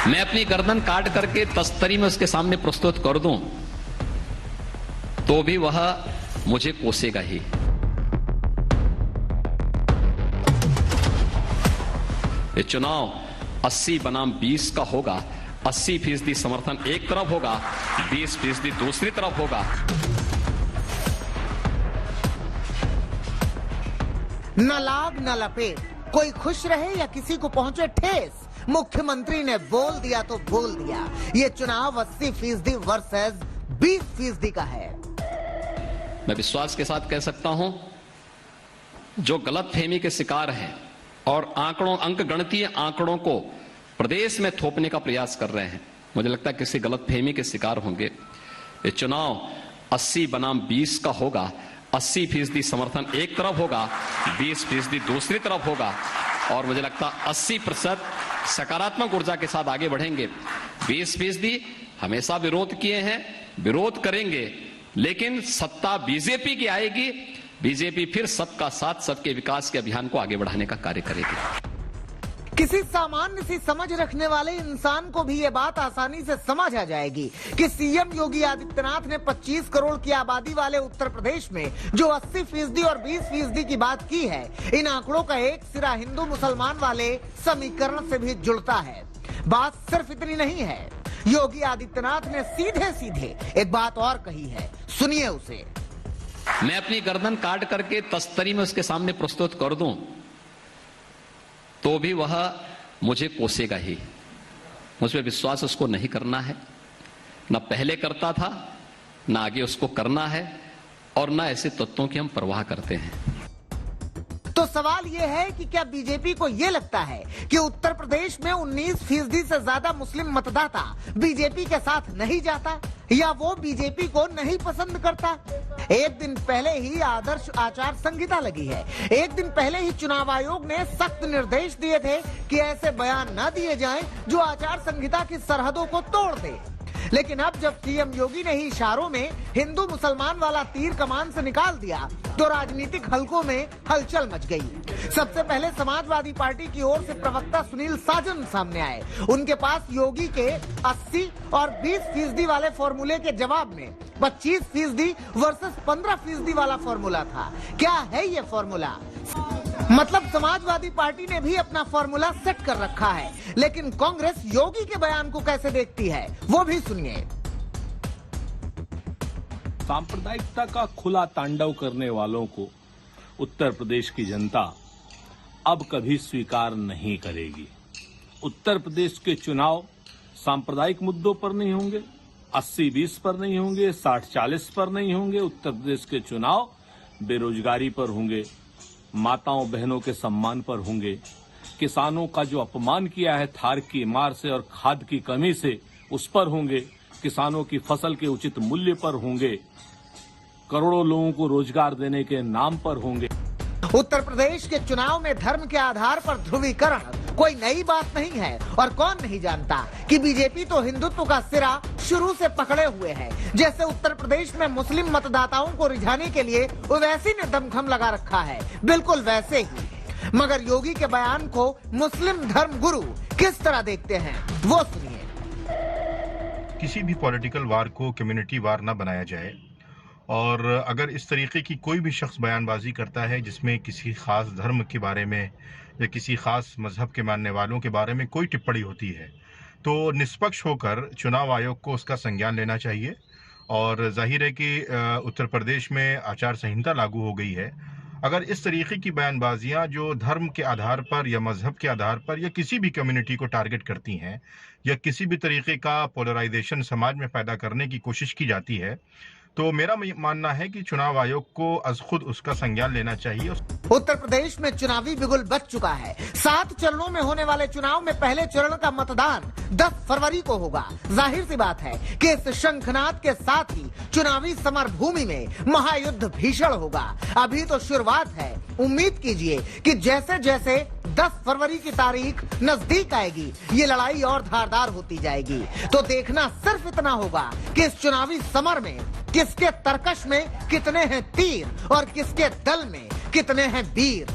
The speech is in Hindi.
मैं अपनी गर्दन काट करके तस्तरी में उसके सामने प्रस्तुत कर दूं तो भी वह मुझे कोसेगा ही। ये चुनाव 80 बनाम 20 का होगा। 80% समर्थन एक तरफ होगा, 20% दूसरी तरफ होगा। न लाग न लपेट, कोई खुश रहे या किसी को पहुंचे ठेस, मुख्यमंत्री ने बोल दिया तो बोल दिया। ये चुनाव 80% वर्सेस 20% का है। मैं विश्वास के साथ कह सकता हूं, जो गलतफहमी के शिकार हैं और अंकगणितीय आंकड़ों को प्रदेश में थोपने का प्रयास कर रहे हैं, मुझे लगता है किसी गलतफहमी के शिकार होंगे। ये चुनाव 80 बनाम 20 का होगा। 80% समर्थन एक तरफ होगा, 20% दूसरी तरफ होगा। और मुझे लगता है 80% सकारात्मक ऊर्जा के साथ आगे बढ़ेंगे। 20% हमेशा विरोध किए हैं, विरोध करेंगे, लेकिन सत्ता बीजेपी की आएगी। बीजेपी फिर सबका साथ, सबके विकास के अभियान को आगे बढ़ाने का कार्य करेगी। किसी सामान्य सी समझ रखने वाले इंसान को भी ये बात आसानी से समझ आ जाएगी कि सीएम योगी आदित्यनाथ ने 25 करोड़ की आबादी वाले उत्तर प्रदेश में जो 80% और 20% की बात की है, इन आंकड़ों का एक सिरा हिंदू मुसलमान वाले समीकरण से भी जुड़ता है। बात सिर्फ इतनी नहीं है, योगी आदित्यनाथ ने सीधे सीधे एक बात और कही है, सुनिए उसे। मैं अपनी गर्दन काट करके तस्तरी में उसके सामने प्रस्तुत कर दूं तो भी वह मुझे कोसेगा ही। मुझ पर विश्वास उसको नहीं करना है, न पहले करता था, न आगे उसको करना है, और न ऐसे तत्वों की हम परवाह करते हैं। तो सवाल यह है कि क्या बीजेपी को यह लगता है कि उत्तर प्रदेश में 19% से ज्यादा मुस्लिम मतदाता बीजेपी के साथ नहीं जाता, या वो बीजेपी को नहीं पसंद करता? एक दिन पहले ही आदर्श आचार संहिता लगी है। एक दिन पहले ही चुनाव आयोग ने सख्त निर्देश दिए थे कि ऐसे बयान न दिए जाएं जो आचार संहिता की सरहदों को तोड़ दे। लेकिन अब जब सीएम योगी ने ही इशारों में हिंदू मुसलमान वाला तीर कमान से निकाल दिया तो राजनीतिक हलकों में हलचल मच गई। सबसे पहले समाजवादी पार्टी की ओर से प्रवक्ता सुनील साजन सामने आए। उनके पास योगी के 80 और 20% वाले फॉर्मूले के जवाब में 25% वर्सेस 15% वाला फॉर्मूला था। क्या है ये फॉर्मूला? मतलब समाजवादी पार्टी ने भी अपना फॉर्मूला सेट कर रखा है, लेकिन कांग्रेस योगी के बयान को कैसे देखती है वो भी सुनिए। सांप्रदायिकता का खुला तांडव करने वालों को उत्तर प्रदेश की जनता अब कभी स्वीकार नहीं करेगी। उत्तर प्रदेश के चुनाव सांप्रदायिक मुद्दों पर नहीं होंगे, 80-20 पर नहीं होंगे, 60-40 पर नहीं होंगे। उत्तर प्रदेश के चुनाव बेरोजगारी पर होंगे, माताओं बहनों के सम्मान पर होंगे, किसानों का जो अपमान किया है थार की मार से और खाद की कमी से उस पर होंगे, किसानों की फसल के उचित मूल्य पर होंगे, करोड़ों लोगों को रोजगार देने के नाम पर होंगे। उत्तर प्रदेश के चुनाव में धर्म के आधार पर ध्रुवीकरण कोई नई बात नहीं है, और कौन नहीं जानता कि बीजेपी तो हिंदुत्व का सिरा शुरू से पकड़े हुए है। जैसे उत्तर प्रदेश में मुस्लिम मतदाताओं को रिझाने के लिए ओवैसी ने दमखम लगा रखा है, बिल्कुल वैसे ही। मगर योगी के बयान को मुस्लिम धर्म गुरु किस तरह देखते हैं वो सुनिए। किसी भी पॉलिटिकल वार को कम्युनिटी वार ना बनाया जाए, और अगर इस तरीके की कोई भी शख्स बयानबाजी करता है जिसमें किसी खास धर्म के बारे में या किसी खास मजहब के मानने वालों के बारे में कोई टिप्पणी होती है, तो निष्पक्ष होकर चुनाव आयोग को उसका संज्ञान लेना चाहिए। और जाहिर है कि उत्तर प्रदेश में आचार संहिता लागू हो गई है। अगर इस तरीके की बयानबाजियां जो धर्म के आधार पर या मजहब के आधार पर या किसी भी कम्युनिटी को टारगेट करती हैं, या किसी भी तरीके का पोलराइजेशन समाज में पैदा करने की कोशिश की जाती है, तो मेरा मानना है कि चुनाव आयोग को अज खुद उसका संज्ञान लेना चाहिए। उत्तर प्रदेश में चुनावी बिगुल बच चुका है। 7 चरणों में होने वाले चुनाव में पहले चरण का मतदान 10 फरवरी को होगा। जाहिर सी बात है कि इस शंखनाद के साथ ही चुनावी समर भूमि में महायुद्ध भीषण होगा। अभी तो शुरुआत है। उम्मीद कीजिए कि जैसे जैसे 10 फरवरी की तारीख नजदीक आएगी, ये लड़ाई और धारदार होती जाएगी। तो देखना सिर्फ इतना होगा कि इस चुनावी समर में किसके तरकश में कितने हैं तीर और किसके दल में कितने हैं वीर।